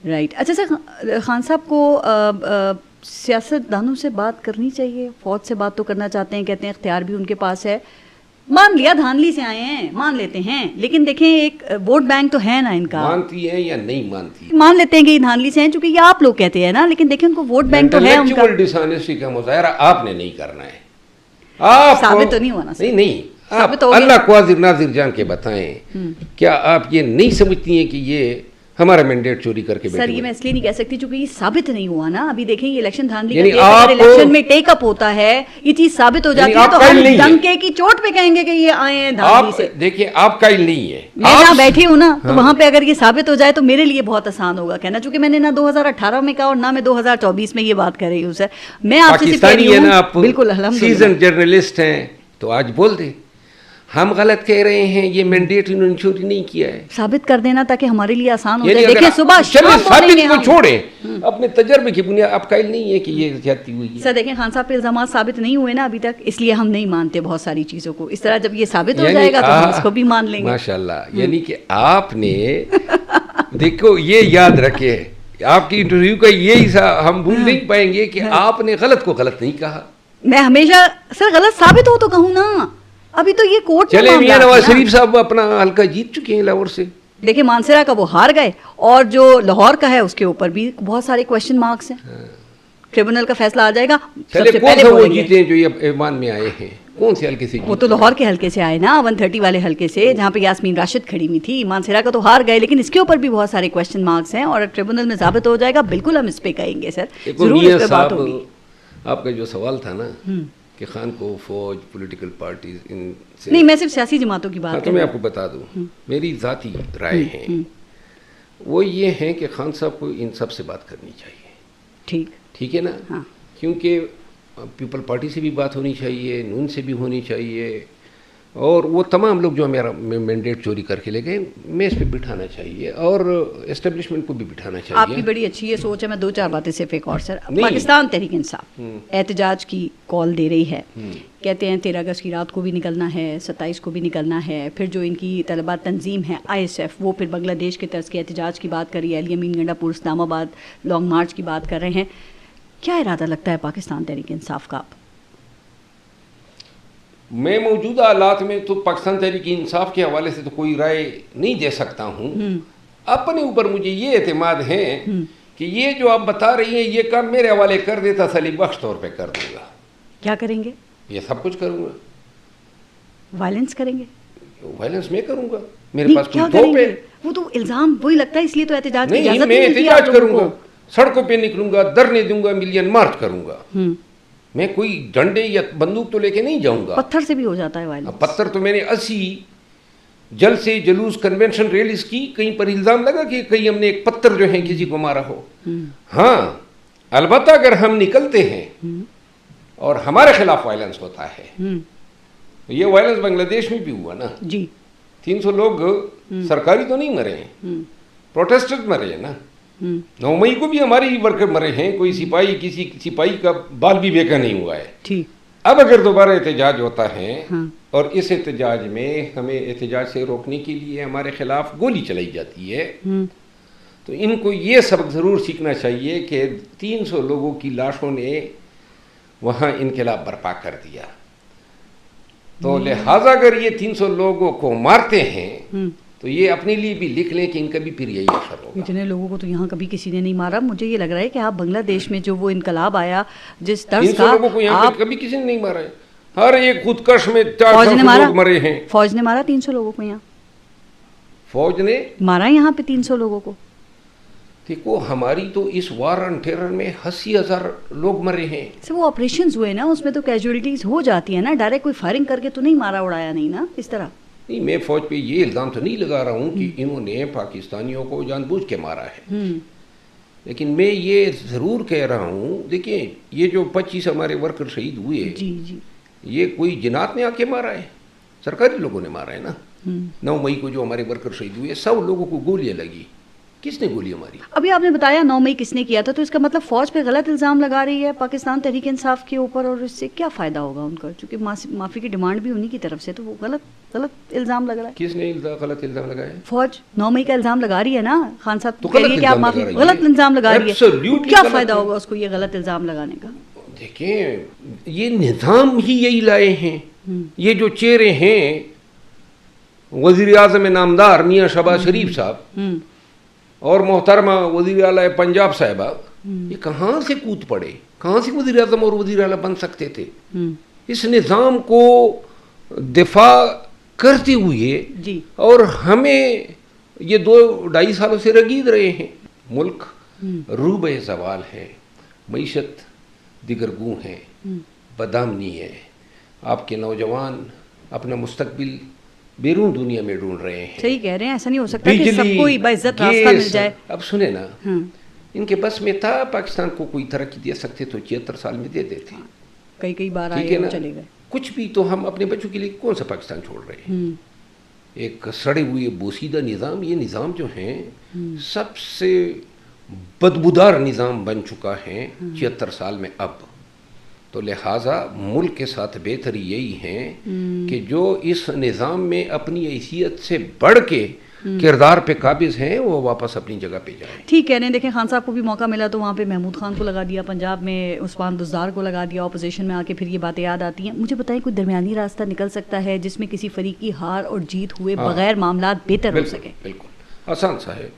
رائٹ. اچھا سر، خان صاحب کو سیاست دانوں سے بات کرنی چاہیے، فوج سے بات تو کرنا چاہتے ہیں، کہتے ہیں اختیار بھی ان کے پاس ہے. مان لیا دھاندلی سے آئے ہیں، مان لیتے ہیں، لیکن دیکھیں ایک ووٹ بینک تو ہے نا ان کا. مانتی ہے یا نہیں مانتی؟ مان لیتے ہیں کہ یہ دھاندلی سے ہیں، چونکہ یہ آپ لوگ کہتے ہیں نا، لیکن دیکھیں ان کو ووٹ بینک تو ہے ان کا. انٹلیکچوئل ڈس آنیسٹی کا مظاہرہ آپ نے نہیں کرنا ہے. آپ ثابت تو نہیں ہونا. نہیں آپ اللہ کو حاضر ناظر جان کے بتائیں. کیا آپ یہ نہیں سمجھتی ہیں کہ یہ ہمارا مینڈیٹ چوری کر کے بیٹھے؟ سر یہ میں اس لیے نہیں کہہ سکتی چونکہ یہ ثابت نہیں ہوا نا. ابھی دیکھیں یہ الیکشن دھاندلی کا الیکشن میں ٹیک اپ ہوتا ہے، یہ چیز ثابت ہو جاتی ہے تو ہم ڈنکے کی چوٹ پہ کہیں گے کہ یہ آئے ہیں دھاندلی سے. دیکھیں آپ قائل نہیں ہے. میں جہاں بیٹھی ہوں نا تو وہاں پہ اگر یہ ثابت ہو جائے تو میرے لیے بہت آسان ہوگا کہنا، چونکہ میں نے نہ 2018 میں کہا اور نہ میں 2024 میں یہ بات کر رہی ہوں. سر میں آپ سے کہہ رہی ہوں، بالکل الحمدللہ سیزن جرنلسٹ ہیں تو آج بول دیں ہم غلط کہہ رہے ہیں، یہ مینڈیٹ انہوں نے چوری نہیں کیا ہے. ثابت کر دینا تاکہ ہمارے لیے آسان ہو جائے. دیکھیں صبح ثابت کو چھوڑیں، اپنے تجربے کی بنیاد آپ قائل نہیں ہے کہ یہ زیادتی ہوئی ہے. سر دیکھیں خان صاحب پہ الزامات ثابت نہیں ہوئے نا ابھی تک، اس لیے ہم نہیں مانتے بہت ساری چیزوں کو. اس طرح جب یہ ثابت ہو جائے گا تو ہم اس کو بھی مان لیں گے. ماشاءاللہ. یعنی کہ آپ نے دیکھو یہ یاد رکھے، آپ کی انٹرویو کا یہ حصہ ہم بھول نہیں پائیں گے کہ آپ نے غلط کو غلط نہیں کہا. میں ہمیشہ سر غلط ثابت ہو تو کہوں نا. ابھی تو یہ کورٹ چلے میاں نواز شریف صاحب اپنا حلقہ جیت چکے ہیں لاہور سے. دیکھیں مانسرا کا وہ ہار گئے، اور جو لاہور کا ہے اس کے اوپر بھی بہت سارے کویشچن مارکس ہیں. ٹریبونل کا فیصلہ آ جائے گا. چلے کون سے وہ جیتے ہیں جو یہ ایوان میں آئے ہیں؟ کون سے حلقے سے؟ وہ تو لاہور کے حلقے سے آئے نا، 130 والے حلقے سے، جہاں پہ یاسمین راشد کھڑی ہوئی تھی. مانسرا کا تو ہار گئے، لیکن اس کے اوپر بھی بہت سارے کویشچن مارکس ہیں، اور ٹریبونل میں ثابت ہو جائے گا بالکل ہم اس پہ کہیں گے. سر ضرور اس پہ بات ہوگی. آپ کا جو سوال تھا نا کہ خان کو فوج، پولیٹیکل پارٹیز ان سے نہیں، میں صرف سیاسی جماعتوں کی بات کروں. تو میں آپ کو بتا دوں میری ذاتی رائے ہیں وہ یہ ہیں کہ خان صاحب کو ان سب سے بات کرنی چاہیے. ٹھیک ہے نا؟ کیونکہ پیپل پارٹی سے بھی بات ہونی چاہیے، نون سے بھی ہونی چاہیے، اور وہ تمام لوگ جو میرا مینڈیٹ چوری کر کے لے گئے میں اس پہ بٹھانا چاہیے، اور اسٹیبلشمنٹ کو بھی بٹھانا چاہیے. آپ کی بڑی اچھی یہ سوچ ہے. میں 2-4 باتیں صرف ایک اور سر. پاکستان تحریک انصاف احتجاج کی کال دے رہی ہے، کہتے ہیں 13 اگست کی رات کو بھی نکلنا ہے، 27 کو بھی نکلنا ہے. پھر جو ان کی طلبہ تنظیم ہے ISF وہ پھر بنگلہ دیش کے طرز کے احتجاج کی بات کر رہی ہے، الیمین گنڈا پور اسلام آباد لانگ مارچ کی بات کر رہے ہیں. کیا ارادہ لگتا ہے پاکستان تحریک انصاف کا؟ میں موجودہ حالات میں تو پاکستان تحریک انصاف کے حوالے سے تو کوئی رائے نہیں دے سکتا ہوں. اپنے اوپر مجھے یہ اعتماد ہے کہ یہ جو آپ بتا رہی ہیں یہ کام میرے حوالے کر دیتا تسلی بخش طور پہ کر دوں گا. کیا کریں گے؟ یہ سب کچھ کروں گا. وائلنس کریں گے؟ وائلنس میں کروں گا. میرے پاس کوئی توپ ہے. وہ تو الزام وہی لگتا ہے، اس لیے تو احتجاج کی اجازت نہیں. میں احتجاج کروں گا، سڑکوں پہ نکلوں گا، دھرنے دوں گا، ملین مارچ کروں گا. میں کوئی ڈنڈے یا بندوق تو لے کے نہیں جاؤں گا. پتھر سے بھی ہو جاتا ہے وائلنس. پتھر تو میں نے 80 جلسے، جلوس، کنونشن، ریلیز کی. کہیں پر الزام لگا کہ کہیں ہم نے ایک پتھر جو ہے کسی کو مارا ہو. ہاں البتہ اگر ہم نکلتے ہیں اور ہمارے خلاف وائلنس ہوتا ہے، یہ وائلنس بنگلہ دیش میں بھی ہوا نا جی. 300 لوگ سرکاری تو نہیں مرے ہیں، پروٹیسٹر مرے ہیں نا. 9 مئی کو بھی ہماری ورکر مرے ہیں، کوئی سپاہی، کسی سپاہی کا بال بھی بیکا نہیں ہوا ہے. اب اگر دوبارہ احتجاج ہوتا ہے اور اس احتجاج میں ہمیں احتجاج سے روکنے کے لیے ہمارے خلاف گولی چلائی جاتی ہے تو ان کو یہ سبق ضرور سیکھنا چاہیے کہ 300 لوگوں کی لاشوں نے وہاں انقلاب برپا کر دیا، تو لہٰذا اگر یہ 300 لوگوں کو مارتے ہیں تو یہ اپنے لیے بھی لکھ لیں کہ ان کا بھی پھر یہی اثر ہوگا۔ اتنے لوگوں کو تو یہاں کبھی کسی نے نہیں مارا۔ مجھے یہ لگ رہا ہے کہ آپ بنگلہ دیش میں جو وہ انقلاب آیا جس طرز کا، 300 لوگوں کو یہاں پہ کبھی کسی نے نہیں مارا ہے، ہر ایک خودکش میں 400 لوگ مرے ہیں۔ فوج نے مارا 300 لوگوں کو، یہاں فوج نے مارا یہاں پہ 300 لوگوں کو۔ دیکھو ہماری تو اس وار آن ٹیرر میں 80,000 لوگ مرے ہیں۔ وہ آپریشنز ہوئے نا، اس میں تو کیجولیٹیز ہو جاتی ہیں نا، ڈائریکٹ کوئی فائرنگ کر کے تو نہیں مارا اڑایا نہیں نا اس طرح۔ نہیں، میں فوج پہ یہ الزام تو نہیں لگا رہا ہوں کہ انہوں نے پاکستانیوں کو جان بوجھ کے مارا ہے، لیکن میں یہ ضرور کہہ رہا ہوں، دیکھیں یہ جو 25 ہمارے ورکر شہید ہوئے، یہ کوئی جنات نے آ کے مارا ہے، سرکاری لوگوں نے مارا ہے نا۔ 9 مئی کو جو ہمارے ورکر شہید ہوئے 100 لوگوں کو گولیاں لگی، کس نے گولیاں ماری؟ ابھی آپ نے بتایا 9 مئی کس نے کیا تھا، تو اس کا مطلب فوج پہ غلط الزام لگا رہی ہے پاکستان تحریک انصاف کے اوپر، اور اس سے کیا فائدہ ہوگا ان کا؟ چونکہ معافی کی ڈیمانڈ بھی انہی کی طرف سے، تو وہ غلط الزام لگ رہا ہے۔ کس نے غلط الزام لگایا؟ فوج 9 مئی کا الزام لگا رہی ہے نا، خان صاحب کہہ رہی ہے کہ آپ معافی، غلط الزام لگا رہی ہے، کیا فائدہ ہوگا اس کو یہ غلط الزام لگانے کا؟ دیکھیں یہ نظام ہی یہی لائے ہیں، یہ جو چہرے ہیں وزیر اعظم نامدار میاں شہباز شریف صاحب اور محترمہ وزیر اعلیٰ پنجاب صاحبہ، یہ کہاں سے کود پڑے، کہاں سے وزیر اعظم اور وزیر اعلیٰ بن سکتے تھے؟ اس نظام کو دفاع کرتے ہوئے اور ہمیں یہ 2-2.5 سالوں سے رگید رہے ہیں۔ ملک روبہ زوال ہے، معیشت دیگرگوں ہے، بدامنی ہے، آپ کے نوجوان اپنا مستقبل بیرون دنیا میں ڈھونڈ رہے ہیں۔ صحیح کہہ رہے ہیں، ایسا نہیں ہو سکتا کہ سب کو باعزت راستہ مل جائے۔ اب سنیں نا، ان کے بس میں تھا پاکستان کو کوئی ترقی دے سکتے تو 76 سال میں دے دیتے، کئی بار آئے اور چلے گئے۔ کچھ بھی تو ہم اپنے بچوں کے لیے کون سا پاکستان چھوڑ رہے ہیں؟ ایک سڑے ہوئے بوسیدہ نظام، یہ نظام جو ہیں سب سے بدبودار نظام بن چکا ہے 76 سال میں اب۔ تو لہٰذا ملک کے ساتھ بہتری یہی ہے کہ جو اس نظام میں اپنی حیثیت سے بڑھ کے کردار پہ قابض ہیں وہ واپس اپنی جگہ پہ جائیں۔ ٹھیک کہہ رہے ہیں، دیکھیں خان صاحب کو بھی موقع ملا تو وہاں پہ محمود خان کو لگا دیا، پنجاب میں عثمان بزدار کو لگا دیا، اپوزیشن میں آ کے پھر یہ باتیں یاد آتی ہیں۔ مجھے بتائیں کوئی درمیانی راستہ نکل سکتا ہے جس میں کسی فریق کی ہار اور جیت ہوئے بغیر معاملات بہتر ہو سکے؟ بالکل آسان سا ہے،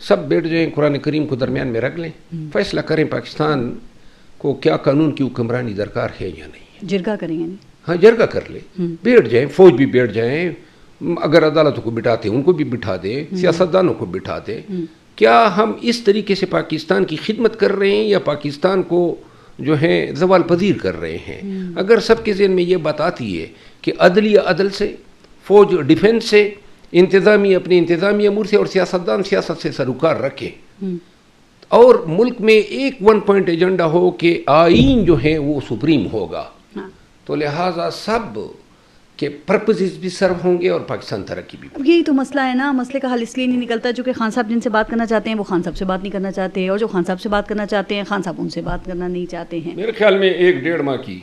سب بیٹھ جائیں، قرآن کریم کو درمیان میں رکھ لیں، فیصلہ کریں پاکستان کو کیا قانون کی حکمرانی درکار ہے یا نہیں۔ جرگہ کریں گے؟ ہاں جرگہ کر لیں، بیٹھ جائیں، فوج بھی بیٹھ جائیں، اگر عدالتوں کو بٹھاتے ہیں ان کو بھی بٹھا دیں، سیاستدانوں کو بٹھا دیں۔ کیا ہم اس طریقے سے پاکستان کی خدمت کر رہے ہیں یا پاکستان کو جو ہے زوال پذیر کر رہے ہیں؟ اگر سب کے ذہن میں یہ بات آتی ہے کہ عدلیہ عدل سے، فوج ڈیفنس سے، انتظامیہ اپنے انتظامی امور سے، اور سیاستدان سیاست سے سروکار رکھیں، اور ملک میں ایک 1 پوائنٹ ایجنڈا ہو کہ آئین جو ہے وہ سپریم ہوگا، تو لہٰذا سب کے پرپسز بھی سرو ہوں گے اور پاکستان ترقی بھی۔ اب یہی تو مسئلہ ہے نا، مسئلے کا حل اس لیے نہیں نکلتا جو کہ خان صاحب جن سے بات کرنا چاہتے ہیں وہ خان صاحب سے بات نہیں کرنا چاہتے، اور جو خان صاحب سے بات کرنا چاہتے ہیں خان صاحب ان سے بات کرنا نہیں چاہتے ہیں۔ میرے خیال میں 1-1.5 ماہ کی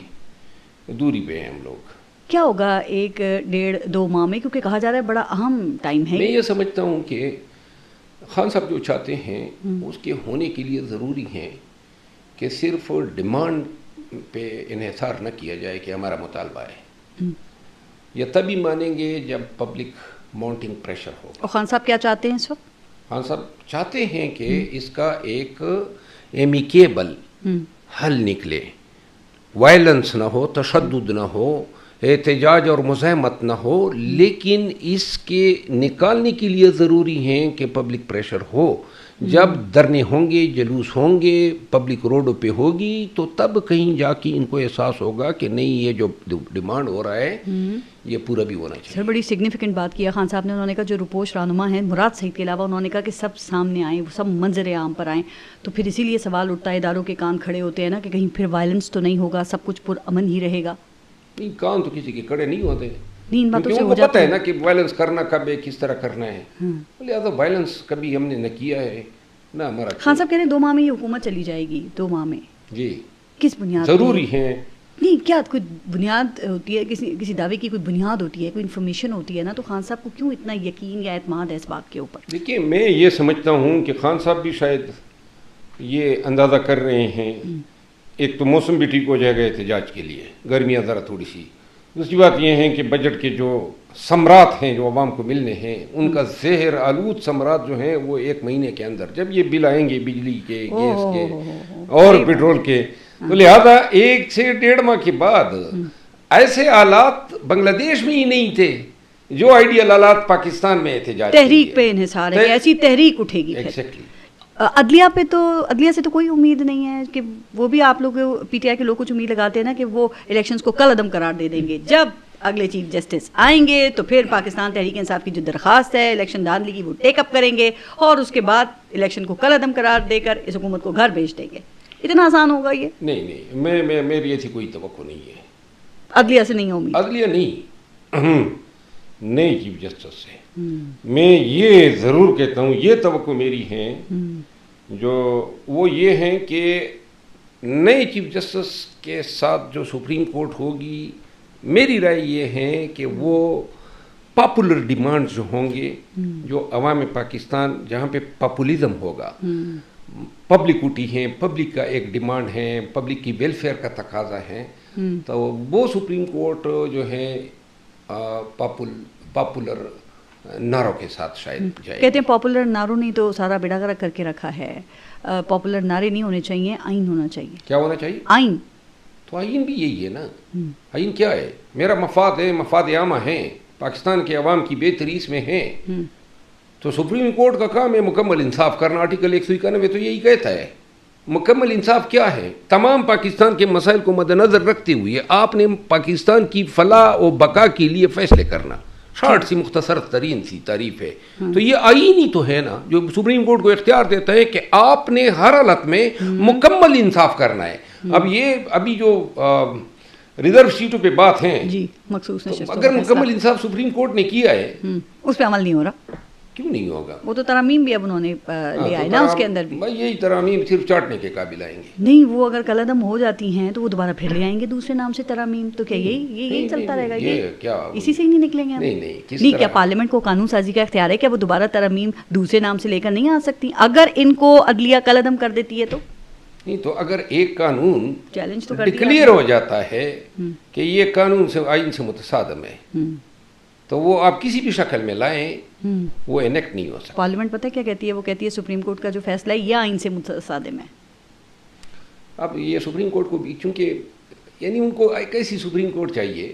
دوری پہ ہیں ہم لوگ۔ کیا ہوگا 1-1.5-2 ماہ میں، کیونکہ کہا جا رہا ہے بڑا اہم ٹائم ہے؟ میں یہ سمجھتا ہوں کہ خان صاحب جو چاہتے ہیں اس کے ہونے کے لیے ضروری ہیں کہ صرف ڈیمانڈ پہ انحصار نہ کیا جائے کہ ہمارا مطالبہ ہے، یہ تبھی مانیں گے جب پبلک ماؤنٹنگ پریشر ہو۔ اور خان صاحب کیا چاہتے ہیں اس وقت؟ خان صاحب چاہتے ہیں کہ اس کا ایک ایمیکیبل حل نکلے، وائلنس نہ ہو، تشدد نہ ہو، احتجاج اور مزاحمت نہ ہو، لیکن اس کے نکالنے کے لیے ضروری ہیں کہ پبلک پریشر ہو۔ جب دھرنے ہوں گے، جلوس ہوں گے، پبلک روڈوں پہ ہوگی، تو تب کہیں جا کے ان کو احساس ہوگا کہ نہیں یہ جو ڈیمانڈ ہو رہا ہے یہ پورا بھی ہونا چاہیے۔ سر بڑی سگنیفیکنٹ بات کیا خان صاحب نے، انہوں نے کہا جو روپوش رہنما ہیں مراد سعید کے علاوہ، انہوں نے کہا کہ سب سامنے آئیں، سب منظر عام پر آئیں، تو پھر اسی لیے سوال اٹھتا ہے، اداروں کے کان کھڑے ہوتے ہیں نا کہ کہیں پھر وائلنس تو نہیں ہوگا، سب کچھ پرامن ہی رہے گا۔ نہیں، کان تو کسی کے کھڑے نہیں ہوتے، ان باتوں سے ہو جاتا ہے نا کہ وائلنس کرنا کب ہے، کس طرح کرنا ہے، لہٰذا وائلنس کبھی ہم نے نہ کیا ہے نہ ہمارا۔ خان صاحب کہہ رہے ہیں 2 ماہ میں یہ حکومت چلی جائے گی، 2 ماہ میں؟ جی کس بنیاد ضروری ہیں نہیں کیا کوئی بنیاد ہوتی ہے، کسی دعوے کی کوئی بنیاد ہوتی ہے، کوئی انفارمیشن ہوتی ہے نا، تو خان صاحب کو کیوں اتنا یقین یا اعتماد ہے اس بات کے اوپر؟ دیکھیے میں یہ سمجھتا ہوں کہ خان صاحب بھی شاید یہ اندازہ کر رہے ہیں، ایک تو موسم بھی ٹھیک ہو جائے گا احتجاج کے لیے، گرمیاں ذرا تھوڑی سی، دوسری بات یہ ہے کہ بجٹ کے جو ثمرات ہیں جو عوام کو ملنے ہیں ان کا زہر آلود ثمرات جو ہیں وہ 1 مہینے کے اندر جب یہ بل آئیں گے بجلی کے، گیس کے اور پیٹرول کے، تو لہذا 1 سے 1.5 ماہ کے بعد ایسے حالات بنگلہ دیش میں ہی نہیں تھے جو آئیڈیل حالات پاکستان میں احتجاج تحریک پہ انحصار ہے، ایسی تحریک اٹھے گی. ایگزیکٹلی. عدلیہ سے تو کوئی امید نہیں ہے کہ وہ بھی آپ لوگ پی ٹی آئی کے لوگ کچھ امید لگاتے ہیں نا کہ وہ الیکشنز کو کل عدم قرار دے دیں گے. جب اگلے چیف جسٹس آئیں گے تو پھر پاکستان تحریک انصاف کی جو درخواست ہے الیکشن دھاندلی کی وہ ٹیک اپ کریں گے اور اس کے بعد الیکشن کو کل عدم قرار دے کر اس حکومت کو گھر بھیج دیں گے. اتنا آسان ہوگا یہ؟ نہیں، میری ایسی کوئی توقع نہیں ہے. عدلیہ سے نہیں امید؟ عدلیہ نہیں، نئے چیف جسٹس سے میں یہ ضرور کہتا ہوں، یہ توقع میری ہے جو وہ یہ ہیں کہ نئے چیف جسٹس کے ساتھ جو سپریم کورٹ ہوگی، میری رائے یہ ہے کہ وہ پاپولر ڈیمانڈ جو ہوں گے، جو عوام پاکستان جہاں پہ پاپولزم ہوگا، پبلکوٹی ہیں، پبلک کا ایک ڈیمانڈ ہے، پبلک کی ویلفیئر کا تقاضا ہے، تو وہ سپریم کورٹ جو ہے پاپولر نعروں کے ساتھ شاید جائے. کہتے ہیں پاپولر نعروں نہیں تو سارا بیڑا گرک کر کے رکھا ہے. پاپولر نعرے نہیں ہونے چاہیے، آئین ہونا چاہیے. کیا ہونا چاہیے؟ آئین. تو آئین بھی یہی ہے نا. آئین کیا ہے؟ میرا مفاد ہے، مفاد عامہ ہیں، پاکستان کے عوام کی بہتری اس میں ہے. تو سپریم کورٹ کا کام ہے مکمل انصاف کرنا. آرٹیکل 191 تو یہی کہتا ہے. مکمل انصاف کیا ہے؟ تمام پاکستان کے مسائل کو مد نظر رکھتے ہوئے آپ نے پاکستان کی فلاح و بقا کے لیے فیصلے کرنا. شارٹ سی مختصر ترین سی تعریف ہے. تو یہ آئین ہی تو ہے نا جو سپریم کورٹ کو اختیار دیتا ہے کہ آپ نے ہر حالت میں مکمل انصاف کرنا ہے. ابھی جو ریزرو سیٹوں پہ بات ہیں، جی مخصوص اگر مکمل انصاف سپریم کورٹ نے کیا ہے، اس پہ عمل نہیں ہو رہا. کیوں نہیں ہوگا؟ وہ تو ترامیم بھی اب انہوں نے لے آئے نا، اس کے اندر بھی یہی ترامیم صرف چاٹنے کے قابل آئیں گے. نہیں، وہ اگر کل عدم ہو جاتی ہیں تو وہ دوبارہ پھر لے آئیں گے دوسرے نام سے ترامیم. تو کیا یہی چلتا رہے گا؟ یہ اسی سے ہی نہیں نکلیں گے؟ نہیں، کیا پارلیمنٹ کو قانون سازی کا اختیار ہے کہ وہ دوبارہ ترامیم دوسرے نام سے لے کر نہیں آ سکتی اگر ان کو عدلیہ کل عدم کر دیتی ہے تو؟ نہیں، تو اگر ایک قانون چیلنج تو ڈکلیئر ہو جاتا ہے کہ یہ قانون سے آئین سے متصادم ہے تو وہ آپ کسی بھی شکل میں لائیں وہ انیکٹ نہیں ہو سکتا. پارلیمنٹ پتہ کیا کہتی ہے؟ وہ کہتی ہے سپریم کورٹ کا جو فیصلہ ہے یہ آئین سے متصادم ہے. اب یہ سپریم کورٹ کو بھی چونکہ یعنی ان کو ایک ایسی سپریم کورٹ چاہیے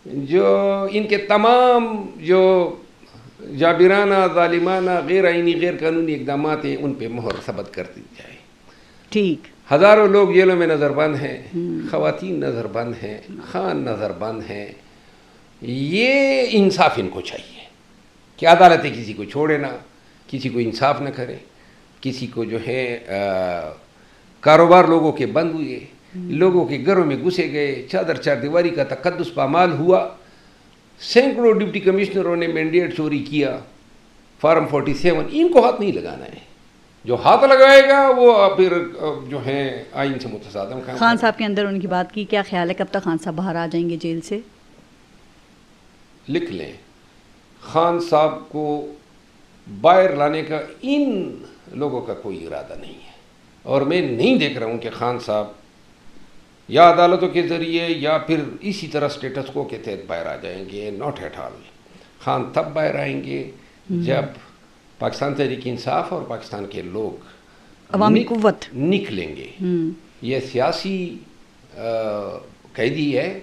جو ان کے تمام جو جابرانہ، ظالمانہ، غیر آئینی، غیر قانونی اقدامات ہیں ان پہ مہر ثبت کر دی جائے. ٹھیک. ہزاروں لوگ جیلوں میں نظر بند ہیں، خواتین نظر بند ہیں، خان نظر بند ہیں. یہ انصاف ان کو چاہیے کہ عدالتیں کسی کو چھوڑے نہ، کسی کو انصاف نہ کرے، کسی کو جو ہے کاروبار لوگوں کے بند ہوئے، لوگوں کے گھروں میں گھسے گئے، چادر چار دیواری کا تقدس پامال ہوا. سینکڑوں ڈپٹی کمشنروں نے مینڈیٹ چوری کیا، فارم 47. ان کو ہاتھ نہیں لگانا ہے. جو ہاتھ لگائے گا وہ پھر جو ہے آئین سے متصادم. خان صاحب کے اندر ان کی بات کی کیا خیال ہے؟ کب تک خان صاحب باہر آ جائیں گے جیل سے؟ لکھ لیں، خان صاحب کو باہر لانے کا ان لوگوں کا کوئی ارادہ نہیں ہے، اور میں نہیں دیکھ رہا ہوں کہ خان صاحب یا عدالتوں کے ذریعے یا پھر اسی طرح اسٹیٹس کو کے تحت باہر آ جائیں گے. Not at all. خان تب باہر آئیں گے جب پاکستان تحریک انصاف اور پاکستان کے لوگ عوامی قوت نکلیں گے. یہ سیاسی قیدی ہے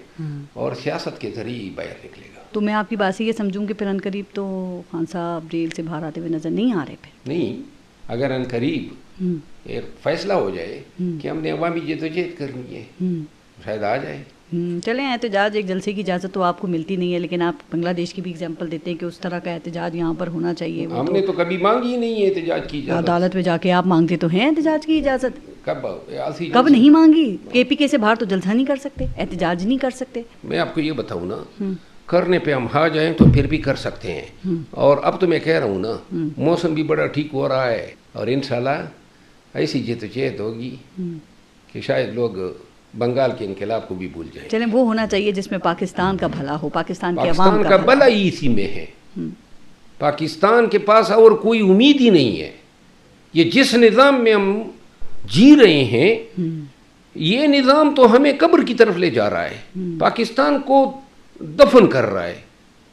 اور سیاست کے ذریعے ہی باہر نکلے گا. تو میں آپ کی بات سے یہ سمجھوں کہ پھر ان قریب تو خان صاحب جیل سے باہر آتے ہوئے نظر نہیں آ رہے. پھر نہیں، اگر ان قریب ایک فیصلہ ہو جائے کہ ہم نے عوامی جدوجہد کرنی ہے، شاید آ جائے. چلیں، احتجاج ایک جلسے کی اجازت تو آپ کو ملتی نہیں ہے، لیکن آپ بنگلہ دیش کی بھی ایگزامپل دیتے ہیں کہ اس طرح کا احتجاج یہاں پر ہونا چاہیے. ہم نے تو کبھی مانگی ہی نہیں ہے احتجاج کی اجازت. عدالت میں جا کے آپ مانگتے تو ہیں احتجاج کی اجازت. کب نہیں مانگی؟ کے پی کے سے باہر تو جلسہ نہیں کر سکتے، احتجاج نہیں کر سکتے. میں آپ کو یہ بتاؤں نا، کرنے پہ ہم آ جائیں تو پھر بھی کر سکتے ہیں. اور اب تو میں کہہ رہا ہوں نا، موسم بھی بڑا ٹھیک ہو رہا ہے اور انشاءاللہ ایسی جدوجہد ہوگی کہ شاید لوگ بنگال کے انقلاب کو بھی بھول جائیں. چلیں وہ ہونا چاہیے جس میں پاکستان کا بھلا ہو, پاکستان کے عوام پاکستان کا بھلا ہی اسی میں ہے. پاکستان کے پاس اور کوئی امید ہی نہیں ہے. یہ جس نظام میں ہم جی رہے ہیں یہ نظام تو ہمیں قبر کی طرف لے جا رہا ہے, پاکستان کو دفن کر رہا ہے.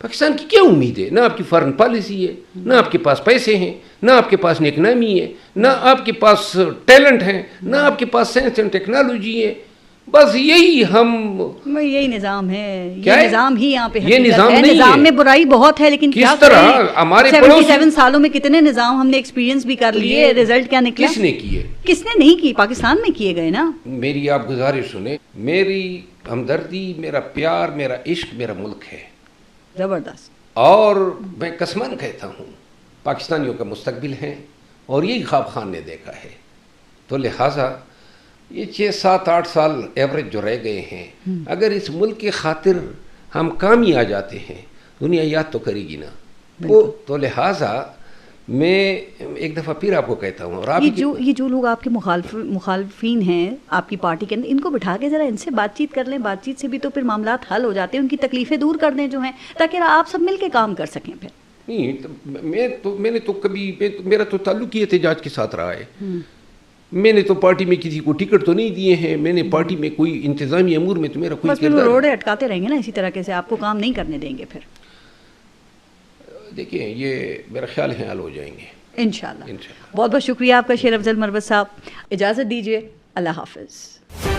پاکستان کی کیا امید ہے؟ نہ آپ کی فارن پالیسی ہے, نہ آپ کے پاس پیسے ہیں, نہ آپ کے پاس نیک نامی ہے, نہ آپ کے پاس ٹیلنٹ ہے, نہ آپ کے پاس سائنس اینڈ ٹیکنالوجی ہے. بس یہی یہی نظام ہے, کیا یہ ہے؟ نظام ہی یہاں پہ یہ نظام نہیں ہے. نظام میں برائی بہت ہے, لیکن کس طرح ہمارے 77 سالوں میں کتنے نظام ہم نے ایکسپیرینس بھی کر لیے, رزلٹ کیا نکلا؟ کس نے کیے؟ کس نے نہیں کی, پاکستان میں کیے گئے نا. میری آپ گزارش سنیں, میری ہمدردی, میرا پیار, میرا عشق میرا ملک ہے زبردست, اور میں قسمان کہتا ہوں پاکستانیوں کا مستقبل ہے اور یہی خواب خان نے دیکھا ہے. تو لہٰذا یہ 6-7-8 سال ایوریج جو رہ گئے ہیں, اگر اس ملک کی خاطر ہم کام ہی آ جاتے ہیں دنیا یاد تو کرے گی نا. تو لہٰذا میں ایک دفعہ پھر آپ کو کہتا ہوں, اور یہ جو لوگ آپ کے مخالفین ہیں آپ کی پارٹی کے اندر, ان کو بٹھا کے ذرا ان سے بات چیت کر لیں. بات چیت سے بھی تو پھر معاملات حل ہو جاتے ہیں, ان کی تکلیفیں دور کر دیں جو ہیں, تاکہ آپ سب مل کے کام کر سکیں. پھر نہیں, میں نے تو کبھی, میرا تو تعلق ہی احتجاج کے ساتھ رہا ہے. میں نے تو پارٹی میں کسی کو ٹکٹ تو نہیں دیے ہیں, میں نے پارٹی میں کوئی انتظامی امور میں تو میرا کوئی بس پھر روڈے اٹکاتے رہیں گے نا اسی طرح کے, سے آپ کو کام نہیں کرنے دیں گے. پھر دیکھیں یہ میرا خیال ہے حل ہو جائیں گے انشاءاللہ. بہت بہت شکریہ آپ کا شیر افضل مروت صاحب. اجازت دیجیے, اللہ حافظ.